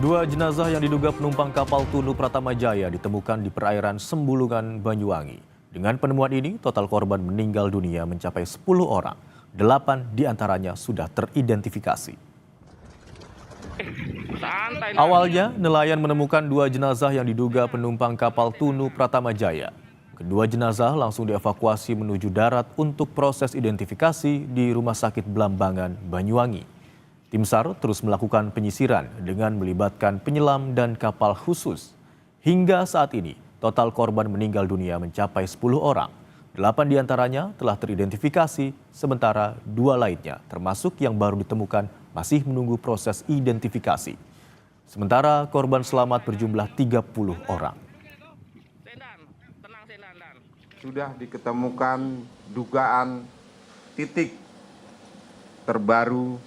Dua jenazah yang diduga penumpang kapal Tunu Pratama Jaya ditemukan di perairan Sembulungan, Banyuwangi. Dengan penemuan ini, total korban meninggal dunia mencapai 10 orang. 8 diantaranya sudah teridentifikasi. Awalnya, nelayan menemukan dua jenazah yang diduga penumpang kapal Tunu Pratama Jaya. Kedua jenazah langsung dievakuasi menuju darat untuk proses identifikasi di Rumah Sakit Blambangan, Banyuwangi. Tim SAR terus melakukan penyisiran dengan melibatkan penyelam dan kapal khusus. Hingga saat ini, total korban meninggal dunia mencapai 10 orang. 8 diantaranya telah teridentifikasi, sementara 2 lainnya, termasuk yang baru ditemukan, masih menunggu proses identifikasi. Sementara korban selamat berjumlah 30 orang. Sudah diketemukan dugaan titik terbaru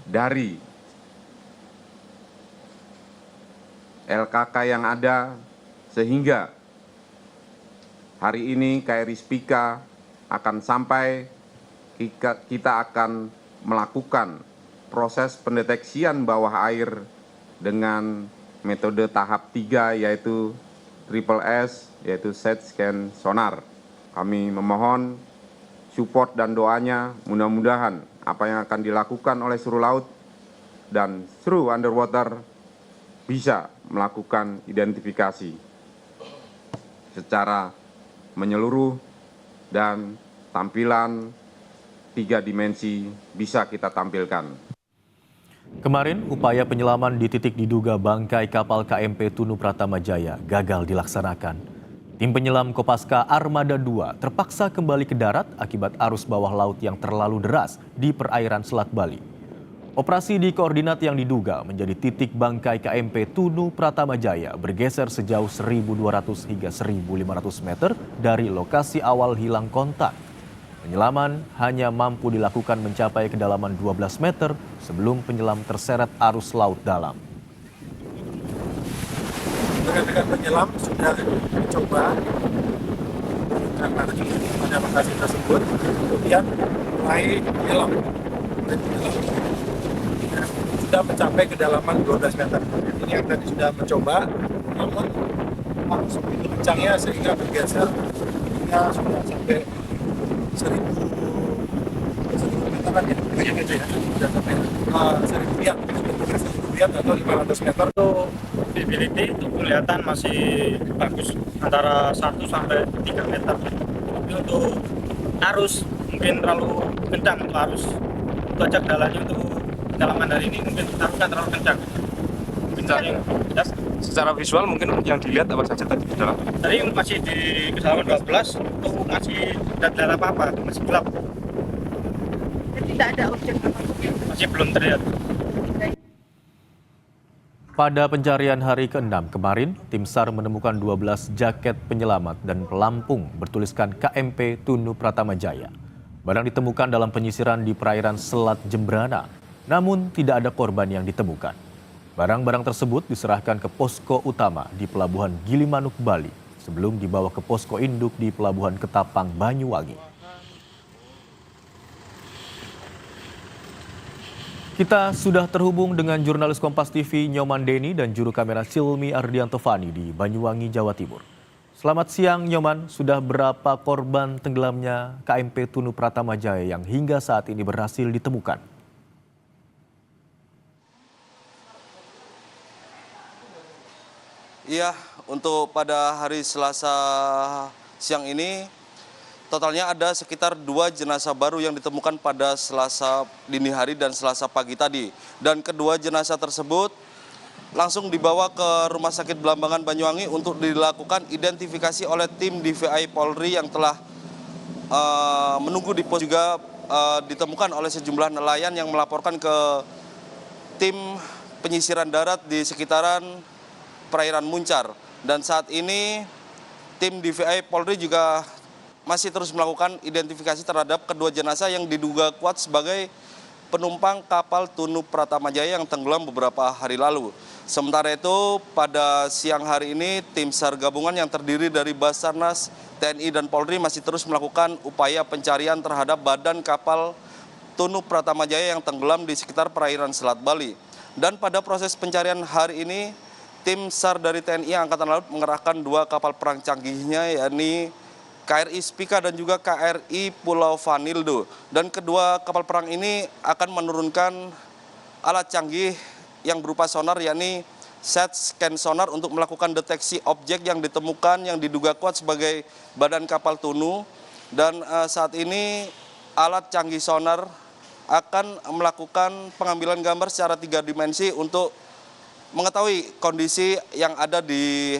dari LKK yang ada, sehingga hari ini KRI Spika akan sampai, kita akan melakukan proses pendeteksian bawah air dengan metode tahap 3 yaitu Triple S, yaitu Side Scan Sonar. Kami memohon support dan doanya, mudah-mudahan apa yang akan dilakukan oleh Seru Laut dan Seru Underwater bisa melakukan identifikasi secara menyeluruh dan tampilan 3 dimensi bisa kita tampilkan. Kemarin, upaya penyelaman di titik diduga bangkai kapal KMP Tunu Pratama Jaya gagal dilaksanakan. Tim penyelam Kopaska Armada 2 terpaksa kembali ke darat akibat arus bawah laut yang terlalu deras di perairan Selat Bali. Operasi di koordinat yang diduga menjadi titik bangkai KMP Tunu Pratama Jaya bergeser sejauh 1.200 hingga 1.500 meter dari lokasi awal hilang kontak. Penyelaman hanya mampu dilakukan mencapai kedalaman 12 meter sebelum penyelam terseret arus laut dalam. Rekan-rekan penyelam sudah mencoba kaki pada lokasi tersebut, kemudian mulai menyelam. Sudah mencapai kedalaman 12 meter. Ini yang tadi sudah mencoba, namun arus begitu kencangnya sehingga bergeser hingga sudah sampai 1.000 meteran ya, kayak gitu ya, sudah sampai 1.000 lihat, atau 500 meter tuh. Visibility itu kelihatan masih bagus antara 1 sampai 3 meter. Tapi untuk arus mungkin terlalu kencang untuk arus. Untuk ajak jalannya untuk kedalaman hari ini mungkin bukan terlalu kencang. Secara visual mungkin yang dilihat apa saja tadi di dalam? Tadi masih di kedalaman 12, itu masih tidak terlihat apa-apa, masih gelap. Tidak ada objek apapun. Masih belum terlihat. Pada pencarian hari ke-6 kemarin, tim SAR menemukan 12 jaket penyelamat dan pelampung bertuliskan KMP Tunu Pratama Jaya. Barang ditemukan dalam penyisiran di perairan Selat Jembrana, namun tidak ada korban yang ditemukan. Barang-barang tersebut diserahkan ke posko utama di Pelabuhan Gilimanuk, Bali, sebelum dibawa ke posko induk di Pelabuhan Ketapang, Banyuwangi. Kita sudah terhubung dengan jurnalis Kompas TV Nyoman Deni dan juru kamera Silmi Ardianto Fani di Banyuwangi, Jawa Timur. Selamat siang Nyoman, sudah berapa korban tenggelamnya KMP Tunu Pratama Jaya yang hingga saat ini berhasil ditemukan? Iya, untuk pada hari Selasa siang ini, totalnya ada sekitar 2 jenazah baru yang ditemukan pada Selasa dini hari dan Selasa pagi tadi. Dan kedua jenazah tersebut langsung dibawa ke Rumah Sakit Blambangan Banyuwangi untuk dilakukan identifikasi oleh tim DVI Polri yang telah menunggu di pos. Juga ditemukan oleh sejumlah nelayan yang melaporkan ke tim penyisiran darat di sekitaran perairan Muncar. Dan saat ini tim DVI Polri juga masih terus melakukan identifikasi terhadap kedua jenazah yang diduga kuat sebagai penumpang kapal Tunu Pratama Jaya yang tenggelam beberapa hari lalu. Sementara itu, pada siang hari ini, tim SAR gabungan yang terdiri dari Basarnas, TNI, dan Polri masih terus melakukan upaya pencarian terhadap badan kapal Tunu Pratama Jaya yang tenggelam di sekitar perairan Selat Bali. Dan pada proses pencarian hari ini, tim SAR dari TNI Angkatan Laut mengerahkan 2 kapal perang canggihnya, yakni KRI Spika dan juga KRI Pulau Vanildo. Dan kedua kapal perang ini akan menurunkan alat canggih yang berupa sonar, yakni set scan sonar untuk melakukan deteksi objek yang ditemukan yang diduga kuat sebagai badan kapal tunu. Dan saat ini alat canggih sonar akan melakukan pengambilan gambar secara 3 dimensi untuk mengetahui kondisi yang ada di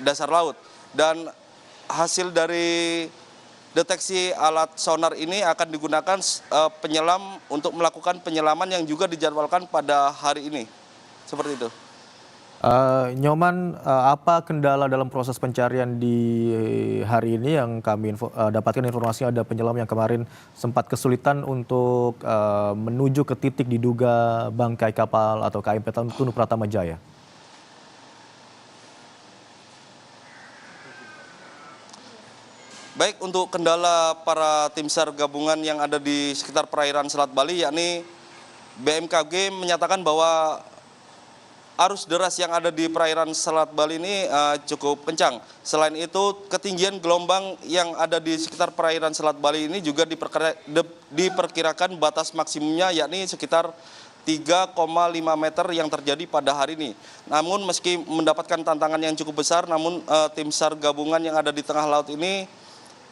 dasar laut. Dan hasil dari deteksi alat sonar ini akan digunakan penyelam untuk melakukan penyelaman yang juga dijadwalkan pada hari ini. Seperti itu. Nyoman, apa kendala dalam proses pencarian di hari ini yang kami dapatkan informasinya ada penyelam yang kemarin sempat kesulitan untuk menuju ke titik diduga bangkai kapal atau KMP Tunu Pratama Jaya? Baik, untuk kendala para tim SAR gabungan yang ada di sekitar perairan Selat Bali, yakni BMKG menyatakan bahwa arus deras yang ada di perairan Selat Bali ini cukup kencang. Selain itu, ketinggian gelombang yang ada di sekitar perairan Selat Bali ini juga diperkirakan batas maksimumnya, yakni sekitar 3,5 meter yang terjadi pada hari ini. Namun meski mendapatkan tantangan yang cukup besar, namun tim SAR gabungan yang ada di tengah laut ini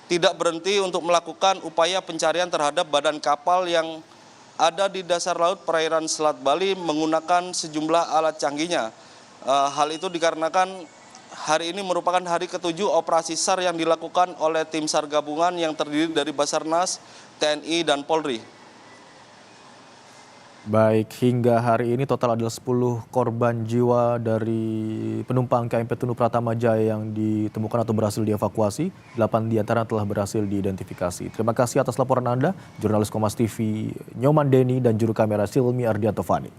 tidak berhenti untuk melakukan upaya pencarian terhadap badan kapal yang ada di dasar laut perairan Selat Bali menggunakan sejumlah alat canggihnya. Hal itu dikarenakan hari ini merupakan hari ke-7 operasi SAR yang dilakukan oleh tim SAR gabungan yang terdiri dari Basarnas, TNI, dan Polri. Baik, hingga hari ini total adalah 10 korban jiwa dari penumpang KMP Tunu Pratama Jaya yang ditemukan atau berhasil dievakuasi. 8 diantara telah berhasil diidentifikasi. Terima kasih atas laporan Anda, jurnalis Kompas TV Nyoman Denny dan juru kamera Silmi Ardianto Fani.